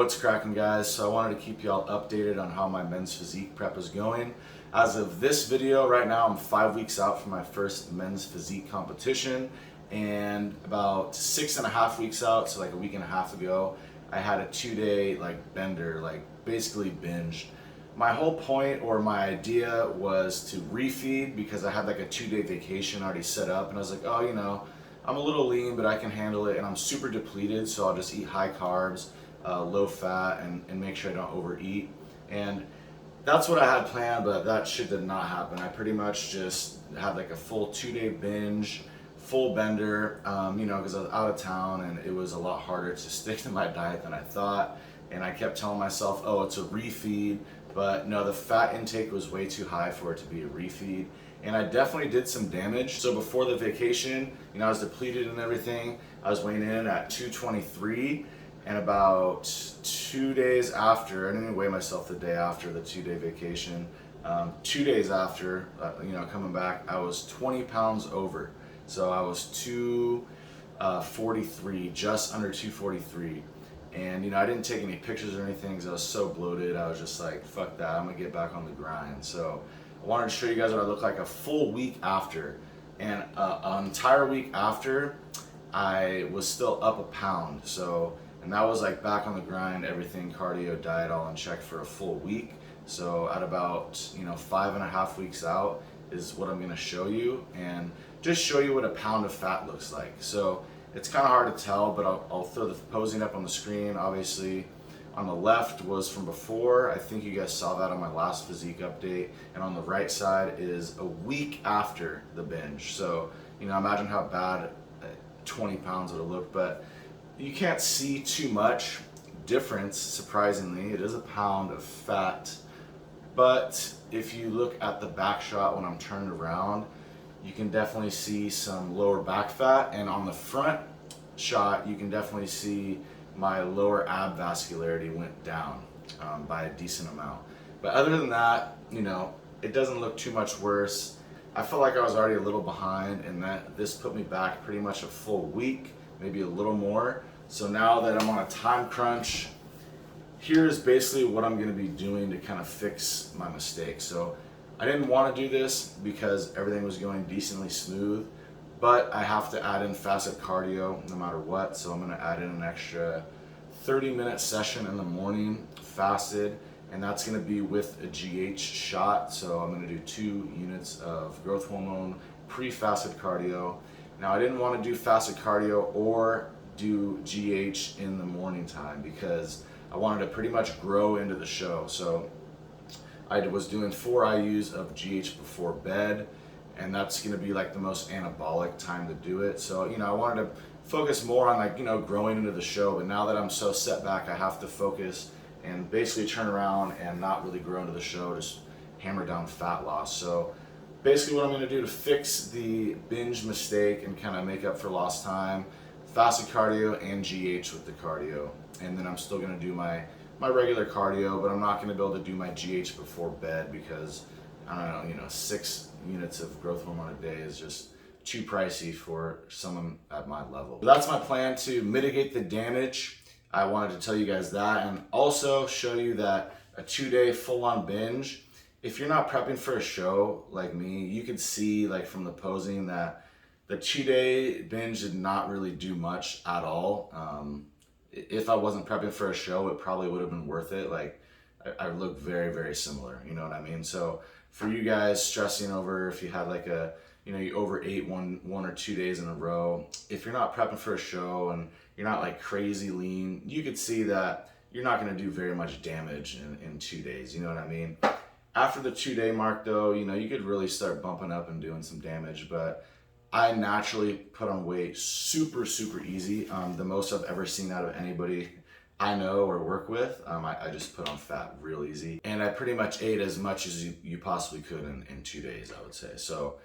What's cracking, guys? So I wanted to keep y'all updated on how my men's physique prep is going. As of this video right now, I'm 5 weeks out from my first men's physique competition, and about 6.5 weeks out, so like a week and a half ago, I had a 2-day bender, basically binge. My whole point or my idea was to refeed because I had like a 2-day vacation already set up, and I was like, oh, I'm a little lean, but I can handle it, and I'm super depleted, so I'll just eat high carbs, low fat, and make sure I don't overeat. And that's what I had planned, but that shit did not happen. I pretty much just had like a full 2-day binge, full bender, because I was out of town and it was a lot harder to stick to my diet than I thought. And I kept telling myself, oh, it's a refeed, but no, the fat intake was way too high for it to be a refeed. And I definitely did some damage. So before the vacation, I was depleted and everything. I was weighing in at 223. And about 2 days after, I didn't even weigh myself the day after the 2-day vacation. 2 days after, coming back, I was 20 pounds over. So I was 243, just under 243. And I didn't take any pictures or anything because I was so bloated. I was just like, fuck that, I'm gonna get back on the grind. So I wanted to show you guys what I look like a full week after. And an entire week after, I was still up a pound. And that was like back on the grind, everything, cardio, diet, all in check for a full week. So at about 5.5 weeks out is what I'm gonna show you, and just show you what a pound of fat looks like. So it's kind of hard to tell, but I'll throw the posing up on the screen. Obviously, on the left was from before. I think you guys saw that on my last physique update. And on the right side is a week after the binge. So, imagine how bad 20 pounds would have looked, but you can't see too much difference, surprisingly. It is a pound of fat. But if you look at the back shot when I'm turned around, you can definitely see some lower back fat, and on the front shot you can definitely see my lower ab vascularity went down by a decent amount. But other than that, it doesn't look too much worse. I felt like I was already a little behind, and that this put me back pretty much a full week, maybe a little more. So now that I'm on a time crunch, here's basically what I'm gonna be doing to kind of fix my mistakes. So I didn't want to do this because everything was going decently smooth, but I have to add in fasted cardio no matter what. So I'm gonna add in an extra 30-minute session in the morning, fasted, and that's gonna be with a GH shot. So I'm gonna do 2 units of growth hormone pre-fasted cardio. Now I didn't want to do fasted cardio or do GH in the morning time because I wanted to pretty much grow into the show. So I was doing 4 IUs of GH before bed, and that's going to be like the most anabolic time to do it. So, I wanted to focus more on growing into the show, but now that I'm so set back, I have to focus and basically turn around and not really grow into the show, just hammer down fat loss. So basically what I'm going to do to fix the binge mistake and kind of make up for lost time, fasted cardio and GH with the cardio. And then I'm still going to do my regular cardio, but I'm not going to be able to do my GH before bed because, I don't know, 6 units of growth hormone a day is just too pricey for someone at my level. So that's my plan to mitigate the damage. I wanted to tell you guys that, and also show you that a 2-day full-on binge, if you're not prepping for a show like me, you could see from the posing that the 2-day binge did not really do much at all. If I wasn't prepping for a show, it probably would have been worth it. I look very, very similar, you know what I mean? So for you guys stressing over if you had you overate one or 2 days in a row, if you're not prepping for a show and you're not crazy lean, you could see that you're not gonna do very much damage in 2 days, you know what I mean? After the 2-day mark though, you could really start bumping up and doing some damage, but I naturally put on weight super, super easy. The most I've ever seen out of anybody I know or work with. I just put on fat real easy. And I pretty much ate as much as you possibly could in 2 days, I would say. So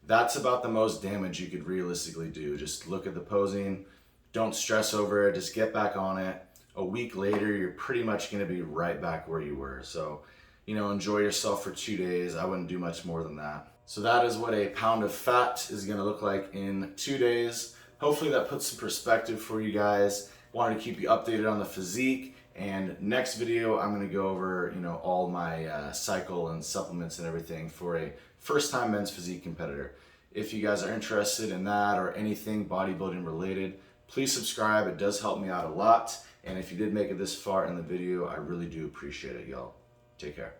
that's about the most damage you could realistically do. Just look at the posing, don't stress over it, just get back on it. A week later, you're pretty much gonna be right back where you were. So, enjoy yourself for 2 days. I wouldn't do much more than that. So that is what a pound of fat is gonna look like in 2 days. Hopefully that puts some perspective for you guys. Wanted to keep you updated on the physique And next video, I'm gonna go over, you know, all my cycle and supplements and everything for a first-time men's physique competitor. If you guys are interested in that or anything bodybuilding related, please subscribe. It does help me out a lot. And if you did make it this far in the video, I really do appreciate it, y'all. Take care.